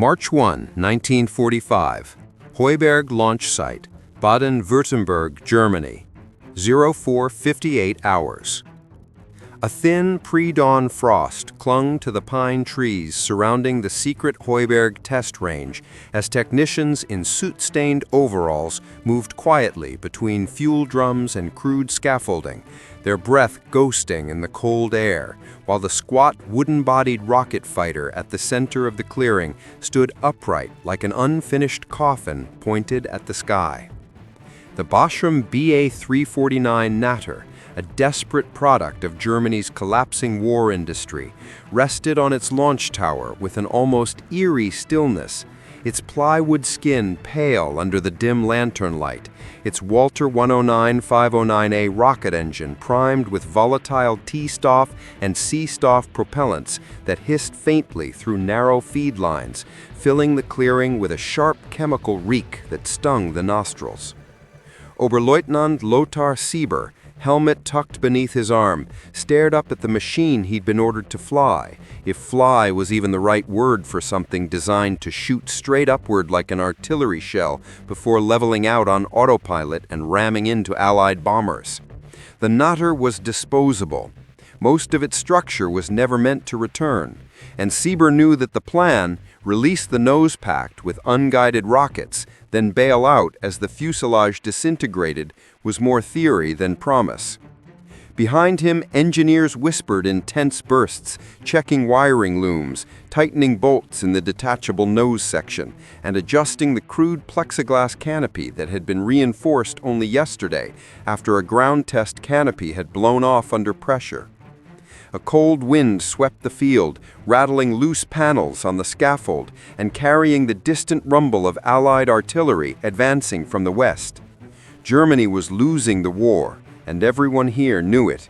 March 1, 1945. Heuberg Launch Site, Baden-Württemberg, Germany. 04:58 hours. A thin pre-dawn frost clung to the pine trees surrounding the secret Heuberg test range as technicians in soot-stained overalls moved quietly between fuel drums and crude scaffolding, their breath ghosting in the cold air, while the squat wooden-bodied rocket fighter at the center of the clearing stood upright like an unfinished coffin pointed at the sky. The Bachem Ba 349 Natter, a desperate product of Germany's collapsing war industry, rested on its launch tower with an almost eerie stillness, its plywood skin pale under the dim lantern light, its Walter 109-509A rocket engine primed with volatile T-Stoff and C-Stoff propellants that hissed faintly through narrow feed lines, filling the clearing with a sharp chemical reek that stung the nostrils. Oberleutnant Lothar Sieber, helmet tucked beneath his arm, stared up at the machine he'd been ordered to fly, if fly was even the right word for something designed to shoot straight upward like an artillery shell before leveling out on autopilot and ramming into Allied bombers. The Natter was disposable. Most of its structure was never meant to return, and Sieber knew that the plan, release the nose packed with unguided rockets, then bail out as the fuselage disintegrated, was more theory than promise. Behind him, engineers whispered in tense bursts, checking wiring looms, tightening bolts in the detachable nose section, and adjusting the crude plexiglass canopy that had been reinforced only yesterday after a ground test canopy had blown off under pressure. A cold wind swept the field, rattling loose panels on the scaffold and carrying the distant rumble of Allied artillery advancing from the west. Germany was losing the war, and everyone here knew it.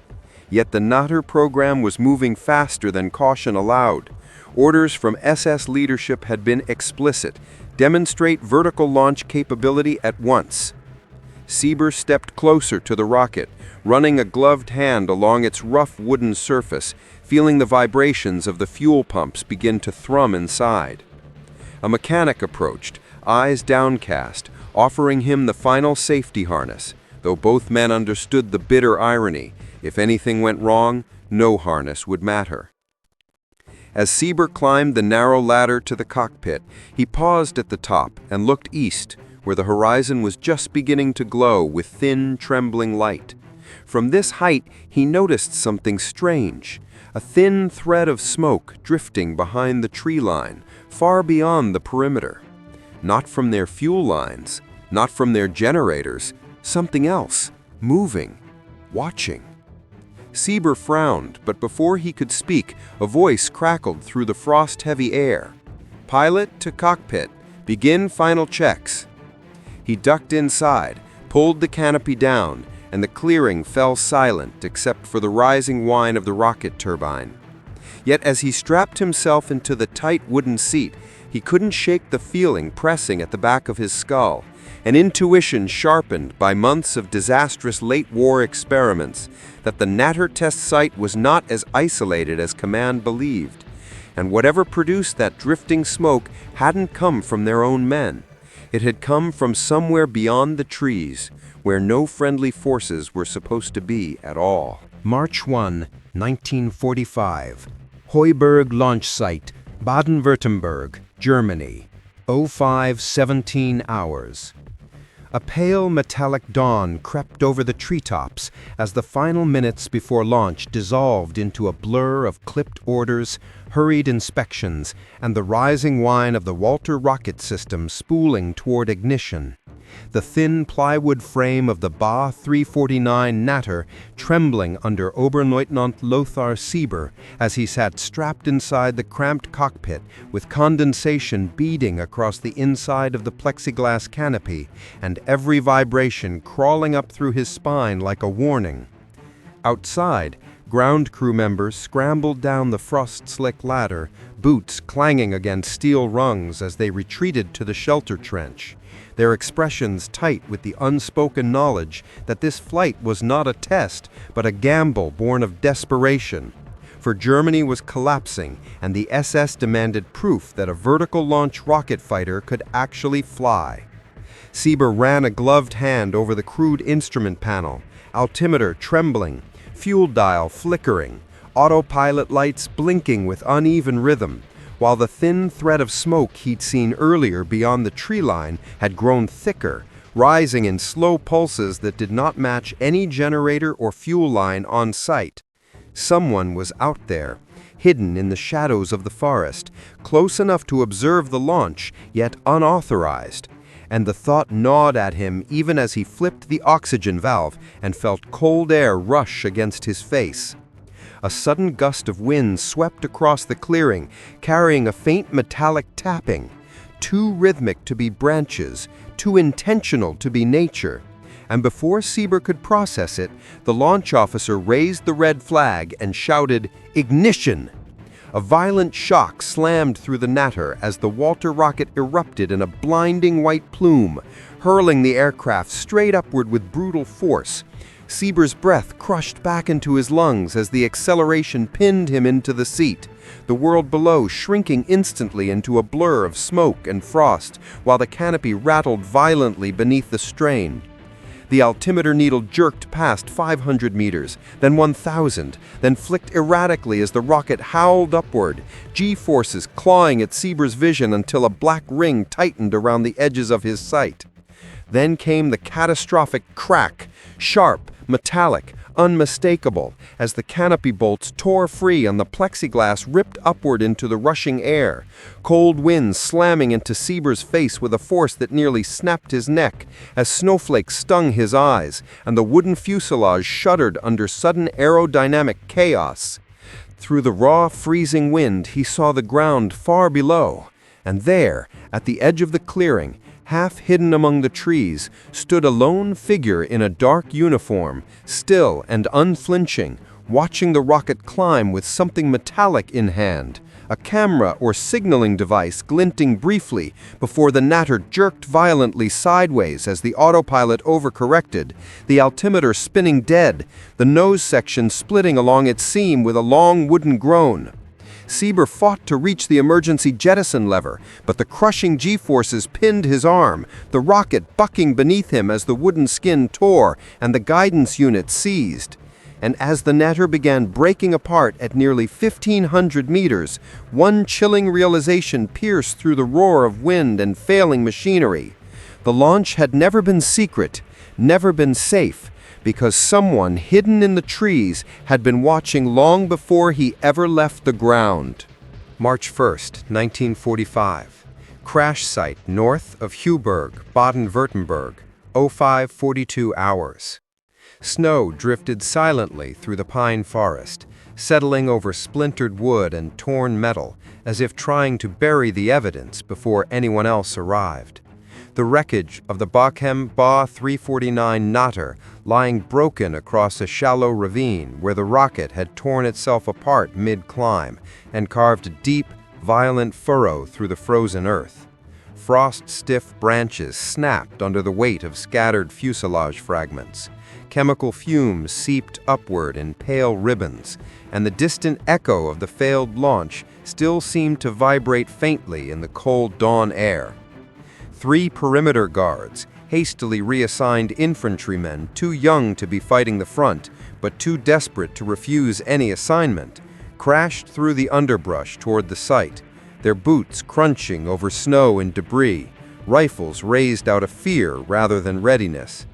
Yet the Natter program was moving faster than caution allowed. Orders from SS leadership had been explicit: demonstrate vertical launch capability at once. Sieber stepped closer to the rocket, running a gloved hand along its rough wooden surface, feeling the vibrations of the fuel pumps begin to thrum inside. A mechanic approached, eyes downcast, offering him the final safety harness, though both men understood the bitter irony: if anything went wrong, no harness would matter. As Sieber climbed the narrow ladder to the cockpit, he paused at the top and looked east, where the horizon was just beginning to glow with thin, trembling light. From this height, he noticed something strange: a thin thread of smoke drifting behind the tree line, far beyond the perimeter. Not from their fuel lines, not from their generators, something else, moving, watching. Sieber frowned, but before he could speak, a voice crackled through the frost-heavy air. "Pilot to cockpit, begin final checks." He ducked inside, pulled the canopy down, and the clearing fell silent except for the rising whine of the rocket turbine. Yet as he strapped himself into the tight wooden seat, he couldn't shake the feeling pressing at the back of his skull, an intuition sharpened by months of disastrous late-war experiments that the Natter test site was not as isolated as command believed, and whatever produced that drifting smoke hadn't come from their own men. It had come from somewhere beyond the trees, where no friendly forces were supposed to be at all. March 1, 1945. Heuberg Launch Site, Baden-Württemberg, Germany. 05:17 hours. A pale metallic dawn crept over the treetops as the final minutes before launch dissolved into a blur of clipped orders, hurried inspections, and the rising whine of the Walter rocket system spooling toward ignition. The thin plywood frame of the Ba 349 Natter trembling under Oberleutnant Lothar Sieber as he sat strapped inside the cramped cockpit with condensation beading across the inside of the plexiglass canopy and every vibration crawling up through his spine like a warning. Outside, ground crew members scrambled down the frost-slick ladder, boots clanging against steel rungs as they retreated to the shelter trench, their expressions tight with the unspoken knowledge that this flight was not a test, but a gamble born of desperation. for Germany was collapsing and the SS demanded proof that a vertical launch rocket fighter could actually fly. Sieber ran a gloved hand over the crude instrument panel, altimeter trembling, fuel dial flickering, autopilot lights blinking with uneven rhythm, while the thin thread of smoke he'd seen earlier beyond the tree line had grown thicker, rising in slow pulses that did not match any generator or fuel line on site. Someone was out there, hidden in the shadows of the forest, close enough to observe the launch, yet unauthorized. And the thought gnawed at him even as he flipped the oxygen valve and felt cold air rush against his face. A sudden gust of wind swept across the clearing, carrying a faint metallic tapping, too rhythmic to be branches, too intentional to be nature. And before Sieber could process it, the launch officer raised the red flag and shouted, "Ignition!" A violent shock slammed through the Natter as the Walter rocket erupted in a blinding white plume, hurling the aircraft straight upward with brutal force. Sieber's breath crushed back into his lungs as the acceleration pinned him into the seat, the world below shrinking instantly into a blur of smoke and frost, while the canopy rattled violently beneath the strain. The altimeter needle jerked past 500 meters, then 1,000, then flicked erratically as the rocket howled upward, G-forces clawing at Sieber's vision until a black ring tightened around the edges of his sight. Then came the catastrophic crack, sharp, metallic, unmistakable, as the canopy bolts tore free and the plexiglass ripped upward into the rushing air, cold winds slamming into Sieber's face with a force that nearly snapped his neck as snowflakes stung his eyes, and the wooden fuselage shuddered under sudden aerodynamic chaos. Through the raw, freezing wind, he saw the ground far below, and there, at the edge of the clearing, half hidden among the trees, stood a lone figure in a dark uniform, still and unflinching, watching the rocket climb with something metallic in hand, a camera or signaling device glinting briefly before the Natter jerked violently sideways as the autopilot overcorrected, the altimeter spinning dead, the nose section splitting along its seam with a long wooden groan. Sieber fought to reach the emergency jettison lever, but the crushing G-forces pinned his arm, the rocket bucking beneath him as the wooden skin tore and the guidance unit seized. And as the Natter began breaking apart at nearly 1,500 meters, one chilling realization pierced through the roar of wind and failing machinery. The launch had never been secret, never been safe, because someone hidden in the trees had been watching long before he ever left the ground. March 1st, 1945. Crash site north of Heuberg, Baden-Württemberg, 05:42 hours. Snow drifted silently through the pine forest, settling over splintered wood and torn metal, as if trying to bury the evidence before anyone else arrived. The wreckage of the Bachem Ba 349 Natter lying broken across a shallow ravine where the rocket had torn itself apart mid-climb and carved a deep, violent furrow through the frozen earth. Frost-stiff branches snapped under the weight of scattered fuselage fragments. Chemical fumes seeped upward in pale ribbons, and the distant echo of the failed launch still seemed to vibrate faintly in the cold dawn air. 3 perimeter guards, hastily reassigned infantrymen too young to be fighting the front, but too desperate to refuse any assignment, crashed through the underbrush toward the site, their boots crunching over snow and debris, rifles raised out of fear rather than readiness.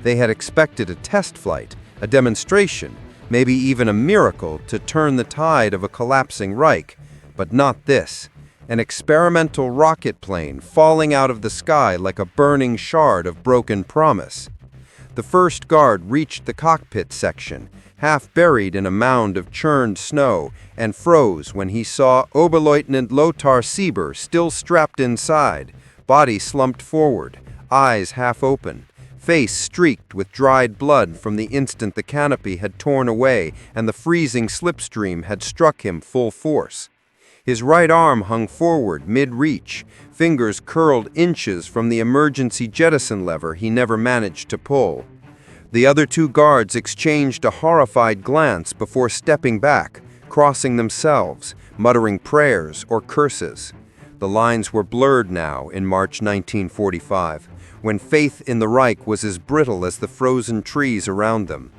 They had expected a test flight, a demonstration, maybe even a miracle to turn the tide of a collapsing Reich, but not this. An experimental rocket plane falling out of the sky like a burning shard of broken promise. The first guard reached the cockpit section, half buried in a mound of churned snow, and froze when he saw Oberleutnant Lothar Sieber still strapped inside, body slumped forward, eyes half open, face streaked with dried blood from the instant the canopy had torn away and the freezing slipstream had struck him full force. His right arm hung forward, mid-reach, fingers curled inches from the emergency jettison lever he never managed to pull. The other 2 guards exchanged a horrified glance before stepping back, crossing themselves, muttering prayers or curses. The lines were blurred now in March 1945, when faith in the Reich was as brittle as the frozen trees around them.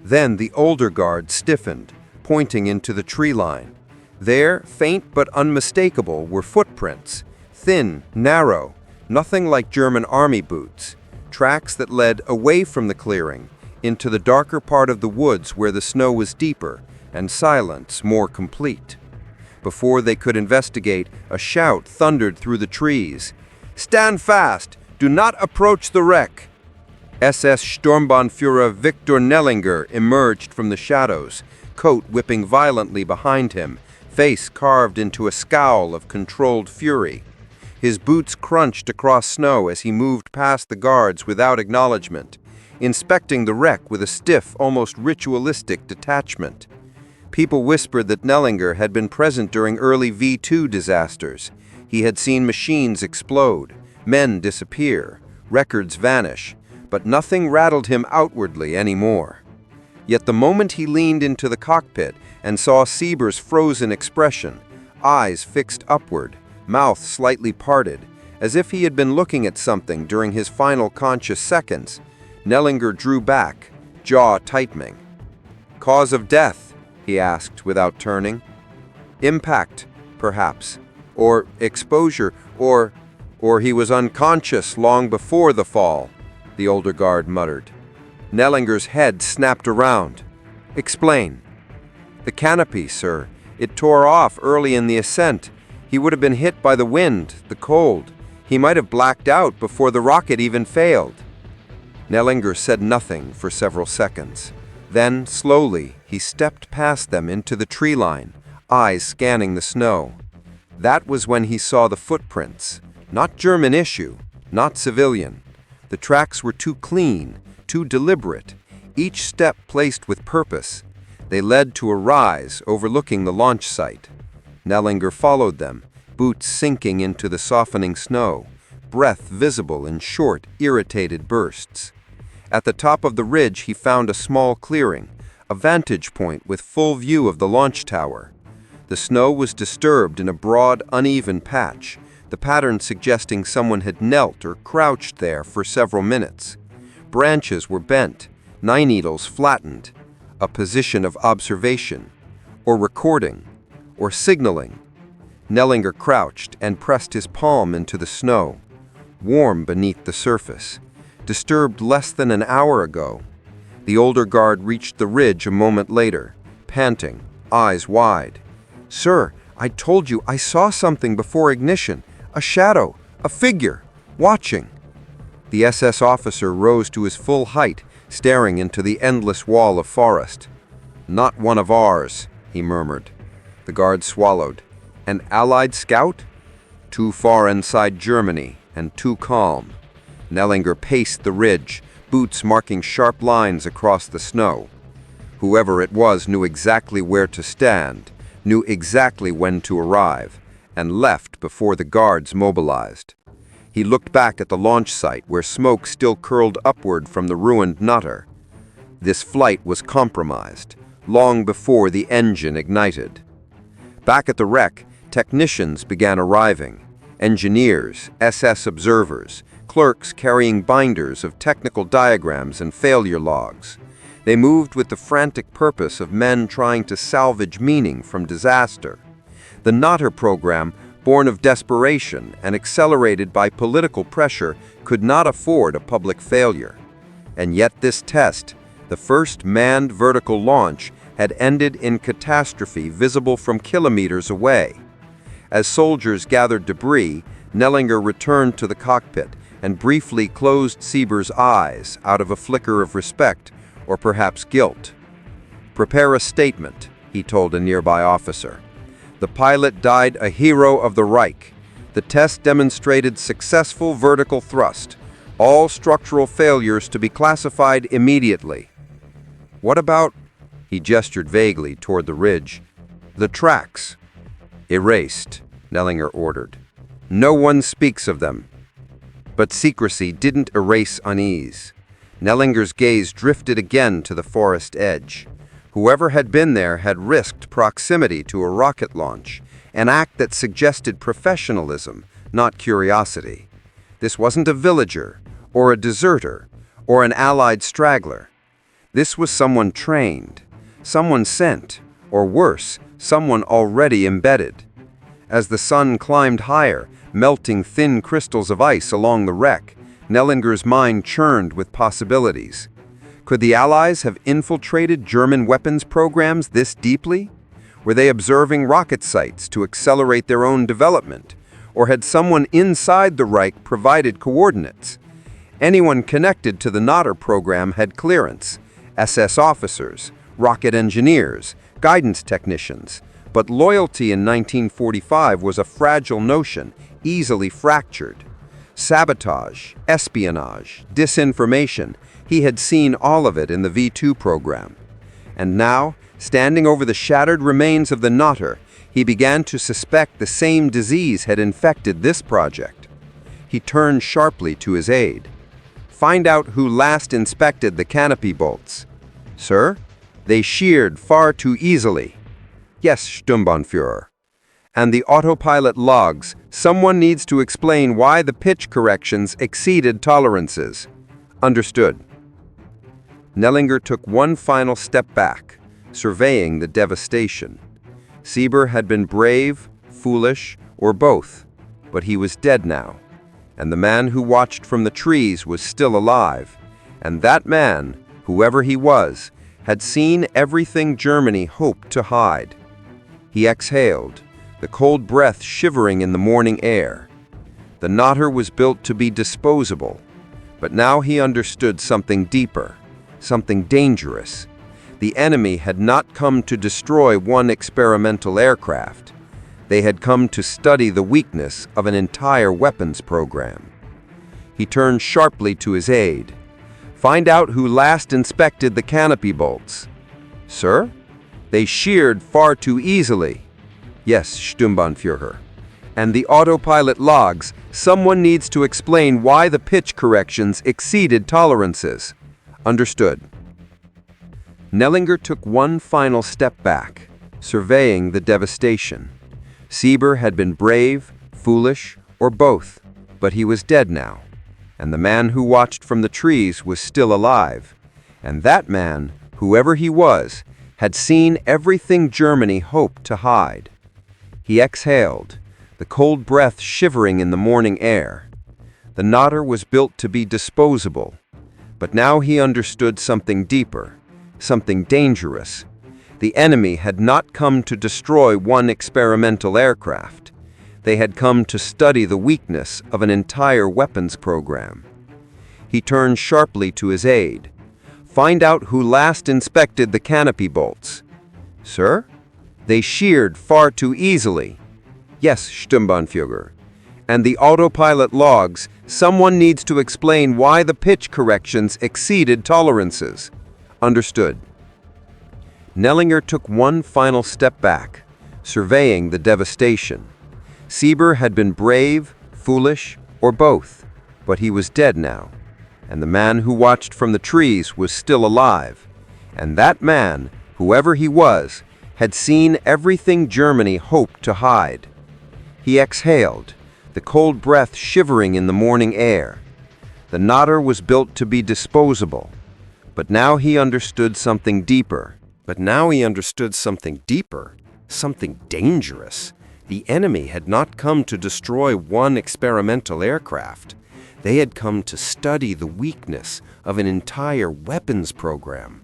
Then the older guard stiffened, pointing into the tree line. There, faint but unmistakable, were footprints, thin, narrow, nothing like German army boots, tracks that led away from the clearing, into the darker part of the woods where the snow was deeper and silence more complete. Before they could investigate, a shout thundered through the trees. "Stand fast! Do not approach the wreck!" SS Sturmbannführer Victor Nellinger emerged from the shadows, coat whipping violently behind him, face carved into a scowl of controlled fury. His boots crunched across snow as he moved past the guards without acknowledgement, inspecting the wreck with a stiff, almost ritualistic detachment. People whispered that Nellinger had been present during early V2 disasters. He had seen machines explode, men disappear, records vanish, but nothing rattled him outwardly anymore. Yet the moment he leaned into the cockpit and saw Sieber's frozen expression, eyes fixed upward, mouth slightly parted, as if he had been looking at something during his final conscious seconds, Nellinger drew back, jaw tightening. "Cause of death?" he asked without turning. "Impact, perhaps, or exposure, or he was unconscious long before the fall," the older guard muttered. Nellinger's head snapped around. "Explain." "The canopy, sir. It tore off early in the ascent. He would have been hit by the wind, the cold. He might have blacked out before the rocket even failed." Nellinger said nothing for several seconds. Then, slowly, he stepped past them into the tree line, eyes scanning the snow. That was when he saw the footprints. Not German issue, not civilian. The tracks were too clean, too deliberate, each step placed with purpose. They led to a rise overlooking the launch site. Nellinger followed them, boots sinking into the softening snow, breath visible in short, irritated bursts. At the top of the ridge he found a small clearing, a vantage point with full view of the launch tower. The snow was disturbed in a broad, uneven patch, the pattern suggesting someone had knelt or crouched there for several minutes. Branches were bent, knife needles flattened, a position of observation, or recording, or signaling. Nellinger crouched and pressed his palm into the snow, warm beneath the surface, disturbed less than an hour ago. The older guard reached the ridge a moment later, panting, eyes wide. "Sir, I told you I saw something before ignition, a shadow, a figure, watching." The SS officer rose to his full height, staring into the endless wall of forest. "Not one of ours," he murmured. The guard swallowed. "An Allied scout?" "Too far inside Germany, and too calm." Nellinger paced the ridge, boots marking sharp lines across the snow. Whoever it was knew exactly where to stand, knew exactly when to arrive, and left before the guards mobilized. He looked back at the launch site where smoke still curled upward from the ruined Natter. This flight was compromised, long before the engine ignited. Back at the wreck, technicians began arriving. Engineers, SS observers, clerks carrying binders of technical diagrams and failure logs. They moved with the frantic purpose of men trying to salvage meaning from disaster. The Natter program, born of desperation and accelerated by political pressure, could not afford a public failure. And yet this test, the first manned vertical launch, had ended in catastrophe visible from kilometers away. As soldiers gathered debris, Nellinger returned to the cockpit and briefly closed Sieber's eyes out of a flicker of respect, or perhaps guilt. "Prepare a statement," he told a nearby officer. "The pilot died a hero of the Reich. The test demonstrated successful vertical thrust. All structural failures to be classified immediately." "What about," he gestured vaguely toward the ridge, "the tracks?" "Erased," Nellinger ordered. "No one speaks of them." But secrecy didn't erase unease. Nellinger's gaze drifted again to the forest edge. Whoever had been there had risked proximity to a rocket launch, an act that suggested professionalism, not curiosity. This wasn't a villager, or a deserter, or an allied straggler. This was someone trained, someone sent, or worse, someone already embedded. As the sun climbed higher, melting thin crystals of ice along the wreck, Nellinger's mind churned with possibilities. Could the Allies have infiltrated German weapons programs this deeply? Were they observing rocket sites to accelerate their own development? Or had someone inside the Reich provided coordinates? Anyone connected to the Natter program had clearance: SS officers, rocket engineers, guidance technicians. But loyalty in 1945 was a fragile notion, easily fractured. Sabotage, espionage, disinformation, he had seen all of it in the V2 program. And now, standing over the shattered remains of the Natter, he began to suspect the same disease had infected this project. He turned sharply to his aide. "Find out who last inspected the canopy bolts." "Sir? They sheared far too easily." "Yes, Sturmbannführer." "And the autopilot logs. Someone needs to explain why the pitch corrections exceeded tolerances." "Understood." Nellinger took one final step back, surveying the devastation. Sieber had been brave, foolish, or both, but he was dead now. And the man who watched from the trees was still alive. And that man, whoever he was, had seen everything Germany hoped to hide. He exhaled, the cold breath shivering in the morning air. The Natter was built to be disposable, but now he understood something deeper, something dangerous. The enemy had not come to destroy one experimental aircraft. They had come to study the weakness of an entire weapons program. He turned sharply to his aide. "Find out who last inspected the canopy bolts." "Sir? They sheared far too easily." "Yes, Sturmbannführer." "And the autopilot logs. Someone needs to explain why the pitch corrections exceeded tolerances." "Understood." Nellinger took one final step back, surveying the devastation. Sieber had been brave, foolish, or both, but he was dead now. And the man who watched from the trees was still alive. And that man, whoever he was, had seen everything Germany hoped to hide. He exhaled, the cold breath shivering in the morning air. The Natter was built to be disposable, but now he understood something deeper, something dangerous. The enemy had not come to destroy one experimental aircraft. They had come to study the weakness of an entire weapons program. He turned sharply to his aide. "Find out who last inspected the canopy bolts." "Sir? They sheared far too easily." "Yes, Sturmbannführer." "And the autopilot logs. Someone needs to explain why the pitch corrections exceeded tolerances." "Understood." Nellinger took one final step back, surveying the devastation. Sieber had been brave, foolish, or both, but he was dead now. And the man who watched from the trees was still alive. And that man, whoever he was, had seen everything Germany hoped to hide. He exhaled, the cold breath shivering in the morning air. The Natter was built to be disposable, but now he understood something deeper. Something dangerous. The enemy had not come to destroy one experimental aircraft. They had come to study the weakness of an entire weapons program.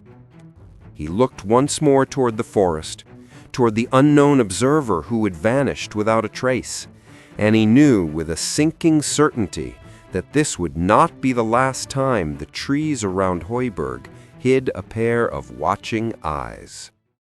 He looked once more toward the forest, toward the unknown observer who had vanished without a trace, and he knew with a sinking certainty that this would not be the last time the trees around Heuberg hid a pair of watching eyes.